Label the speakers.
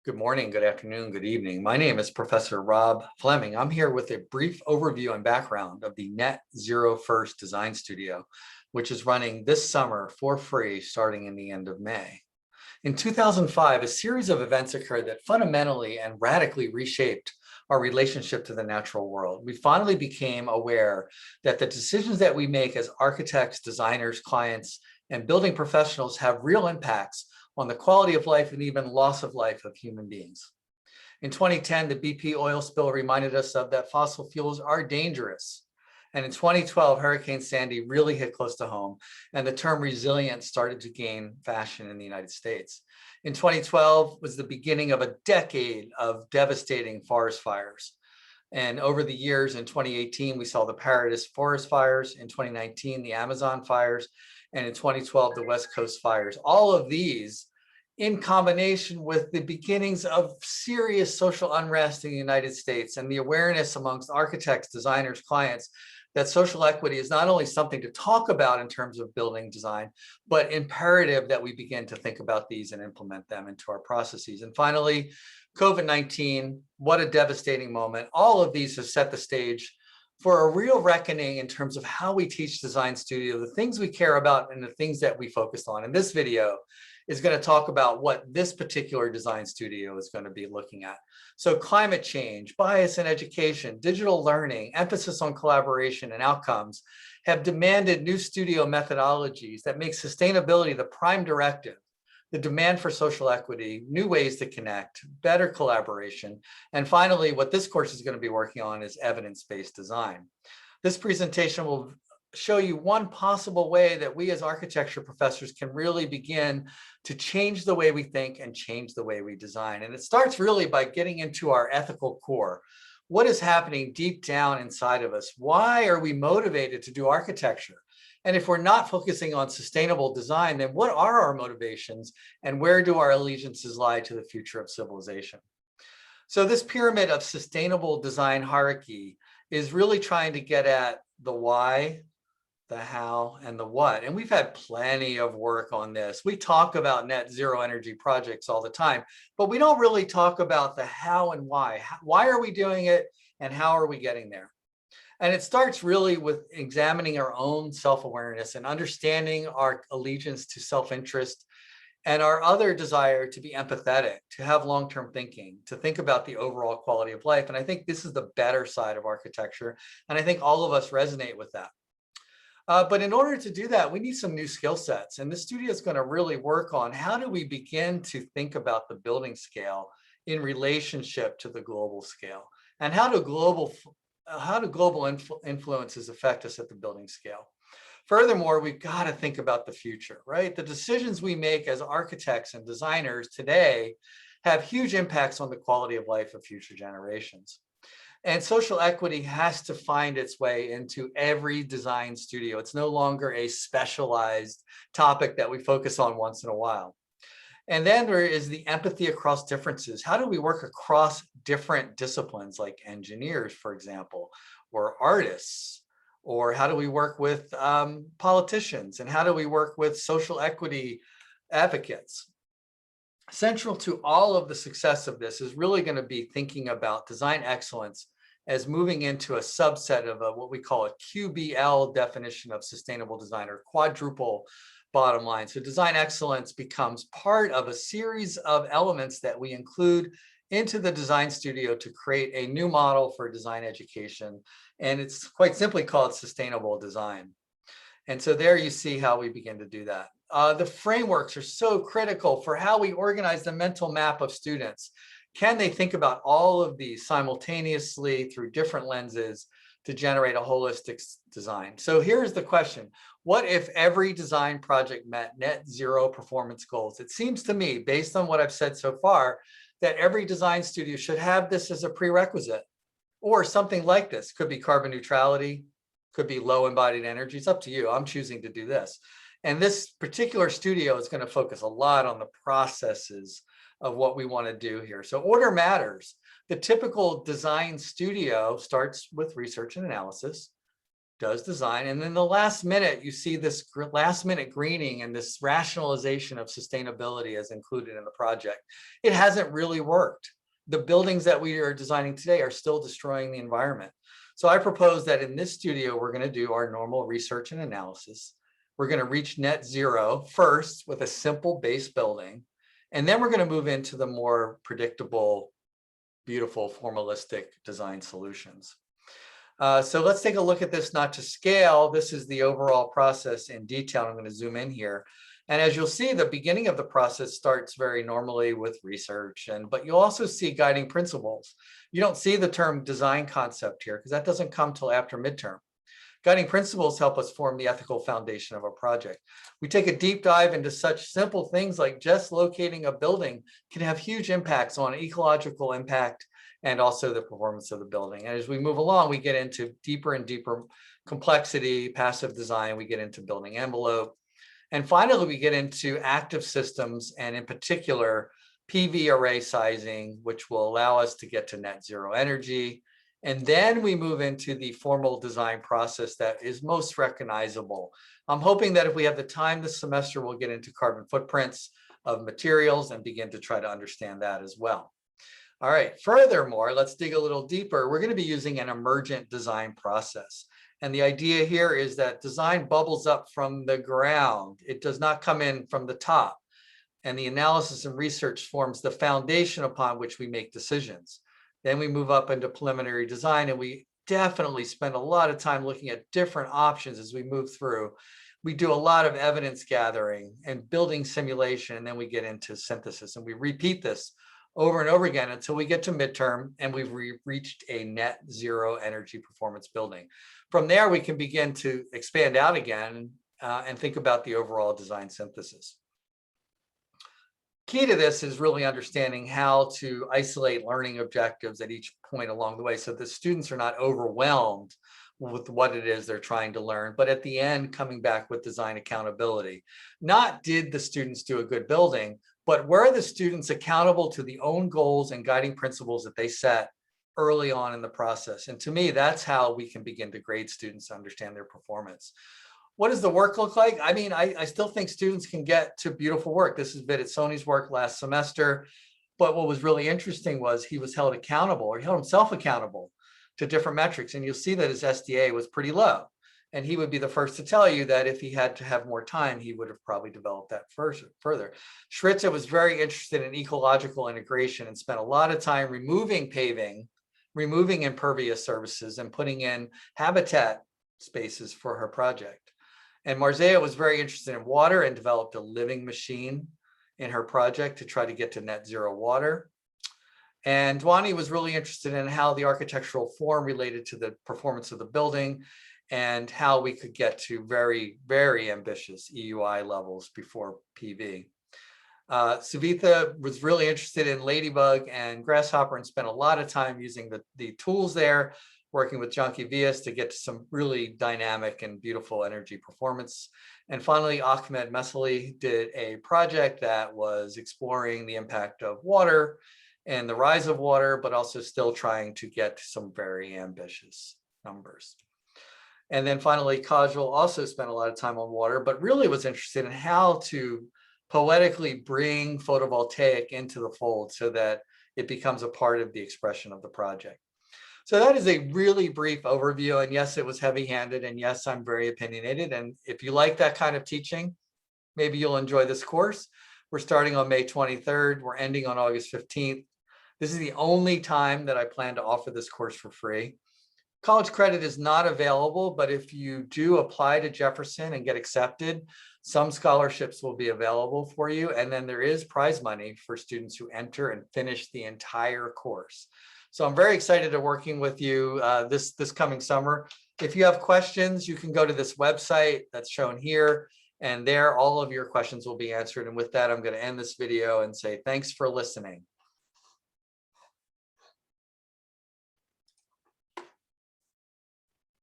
Speaker 1: Good morning, good afternoon, good evening. My name is Professor Rob Fleming. I'm here with a brief overview and background of the Net-Zero-First Design Studio, which is running this summer for free starting in the end of May. In 2005, a series of events occurred that fundamentally and radically reshaped our relationship to the natural world. We finally became aware that the decisions that we make as architects, designers, clients, and building professionals have real impacts on the quality of life and even loss of life of human beings. In 2010, the BP oil spill reminded us of that fossil fuels are dangerous. And in 2012, Hurricane Sandy really hit close to home, and the term resilience started to gain fashion in the United States. In 2012 was the beginning of a decade of devastating forest fires. And over the years, in 2018, we saw the Paradise forest fires, in 2019, the Amazon fires, and in 2012, the West Coast fires. All of these in combination with the beginnings of serious social unrest in the United States and the awareness amongst architects, designers, clients, that social equity is not only something to talk about in terms of building design, but imperative that we begin to think about these and implement them into our processes. And finally, COVID-19, what a devastating moment. All of these have set the stage for a real reckoning in terms of how we teach design studio, the things we care about and the things that we focus on. And this video is going to talk about what this particular design studio is going to be looking at. So climate change, bias in education, digital learning, emphasis on collaboration and outcomes have demanded new studio methodologies that make sustainability the prime directive. The demand for social equity, new ways to connect, better collaboration. And finally, what this course is going to be working on is evidence-based design. This presentation will show you one possible way that we as architecture professors can really begin to change the way we think and change the way we design. And it starts really by getting into our ethical core. What is happening deep down inside of us? Why are we motivated to do architecture? And if we're not focusing on sustainable design, then what are our motivations and where do our allegiances lie to the future of civilization? So this pyramid of sustainable design hierarchy is really trying to get at the why, the how, and the what. And we've had plenty of work on this. We talk about net zero energy projects all the time, but we don't really talk about the how and why. Why are we doing it and how are we getting there? And it starts really with examining our own self-awareness and understanding our allegiance to self-interest and our other desire to be empathetic, to have long-term thinking, to think about the overall quality of life. And I think this is the better side of architecture. And I think all of us resonate with that. But in order to do that, we need some new skill sets. And this studio is going to really work on how do we begin to think about the building scale in relationship to the global scale, and how do global influences affect us at the building scale. Furthermore, we've got to think about the future, right? The decisions we make as architects and designers today have huge impacts on the quality of life of future generations. And social equity has to find its way into every design studio. It's no longer a specialized topic that we focus on once in a while. And then there is the empathy across differences. How do we work across different disciplines like engineers, for example, or artists? Or how do we work with politicians? And how do we work with social equity advocates? Central to all of the success of this is really going to be thinking about design excellence as moving into a subset of what we call a QBL definition of sustainable design, or quadruple bottom line. So design excellence becomes part of a series of elements that we include into the design studio to create a new model for design education. And it's quite simply called sustainable design. And so there you see how we begin to do that. The frameworks are so critical for how we organize the mental map of students. Can they think about all of these simultaneously through different lenses to generate a holistic design? So here's the question. What if every design project met net zero performance goals? It seems to me, based on what I've said so far, that every design studio should have this as a prerequisite, or something like this. Could be carbon neutrality, could be low embodied energy. It's up to you. I'm choosing to do this. And this particular studio is going to focus a lot on the processes of what we want to do here. So order matters. The typical design studio starts with research and analysis. does design, and then the last minute, you see this last minute greening and this rationalization of sustainability as included in the project. It hasn't really worked. The buildings that we are designing today are still destroying the environment. So I propose that in this studio, we're going to do our normal research and analysis. We're going to reach net zero first with a simple base building, and then we're going to move into the more predictable, beautiful, formalistic design solutions. So let's take a look at this, not to scale. This is the overall process in detail. I'm going to zoom in here. And as you'll see, the beginning of the process starts very normally with research, but you'll also see guiding principles. You don't see the term design concept here because that doesn't come till after midterm. Guiding principles help us form the ethical foundation of a project. We take a deep dive into such simple things like just locating a building can have huge impacts on ecological impact and also the performance of the building. And as we move along, we get into deeper and deeper complexity, passive design, we get into building envelope. And finally, we get into active systems, and in particular, PV array sizing, which will allow us to get to net zero energy. And then we move into the formal design process that is most recognizable. I'm hoping that if we have the time this semester, we'll get into carbon footprints of materials and begin to try to understand that as well. All right, furthermore, let's dig a little deeper. We're going to be using an emergent design process. And the idea here is that design bubbles up from the ground. It does not come in from the top. And the analysis and research forms the foundation upon which we make decisions. Then we move up into preliminary design, and we definitely spend a lot of time looking at different options as we move through. We do a lot of evidence gathering and building simulation, and then we get into synthesis, and we repeat this over and over again until we get to midterm and we've reached a net zero energy performance building. From there, we can begin to expand out again and think about the overall design synthesis. Key to this is really understanding how to isolate learning objectives at each point along the way so the students are not overwhelmed with what it is they're trying to learn, but at the end, coming back with design accountability. Not did the students do a good building, but were the students accountable to the own goals and guiding principles that they set early on in the process? And to me, that's how we can begin to grade students to understand their performance. What does the work look like? I mean, I still think students can get to beautiful work. This is Sony's work last semester. But what was really interesting was he was held accountable, or he held himself accountable to different metrics. And you'll see that his SDA was pretty low. And he would be the first to tell you that if he had to have more time, he would have probably developed that further. Schritza was very interested in ecological integration and spent a lot of time removing paving, removing impervious surfaces, and putting in habitat spaces for her project. And Marzea was very interested in water and developed a living machine in her project to try to get to net zero water. And Dwani was really interested in how the architectural form related to the performance of the building and how we could get to very, very ambitious EUI levels before PV. Savitha was really interested in Ladybug and Grasshopper and spent a lot of time using the tools there, working with Janki Vias to get to some really dynamic and beautiful energy performance. And finally, Ahmed Mesali did a project that was exploring the impact of water and the rise of water, but also still trying to get to some very ambitious numbers. And then finally, Kajal also spent a lot of time on water, but really was interested in how to poetically bring photovoltaic into the fold so that it becomes a part of the expression of the project. So that is a really brief overview. And yes, it was heavy-handed. And yes, I'm very opinionated. And if you like that kind of teaching, maybe you'll enjoy this course. We're starting on May 23rd. We're ending on August 15th. This is the only time that I plan to offer this course for free. College credit is not available, but if you do apply to Jefferson and get accepted, some scholarships will be available for you. And then there is prize money for students who enter and finish the entire course. So I'm very excited to working with you this coming summer. If you have questions, you can go to this website that's shown here, and there all of your questions will be answered. And with that, I'm going to end this video and say thanks for listening.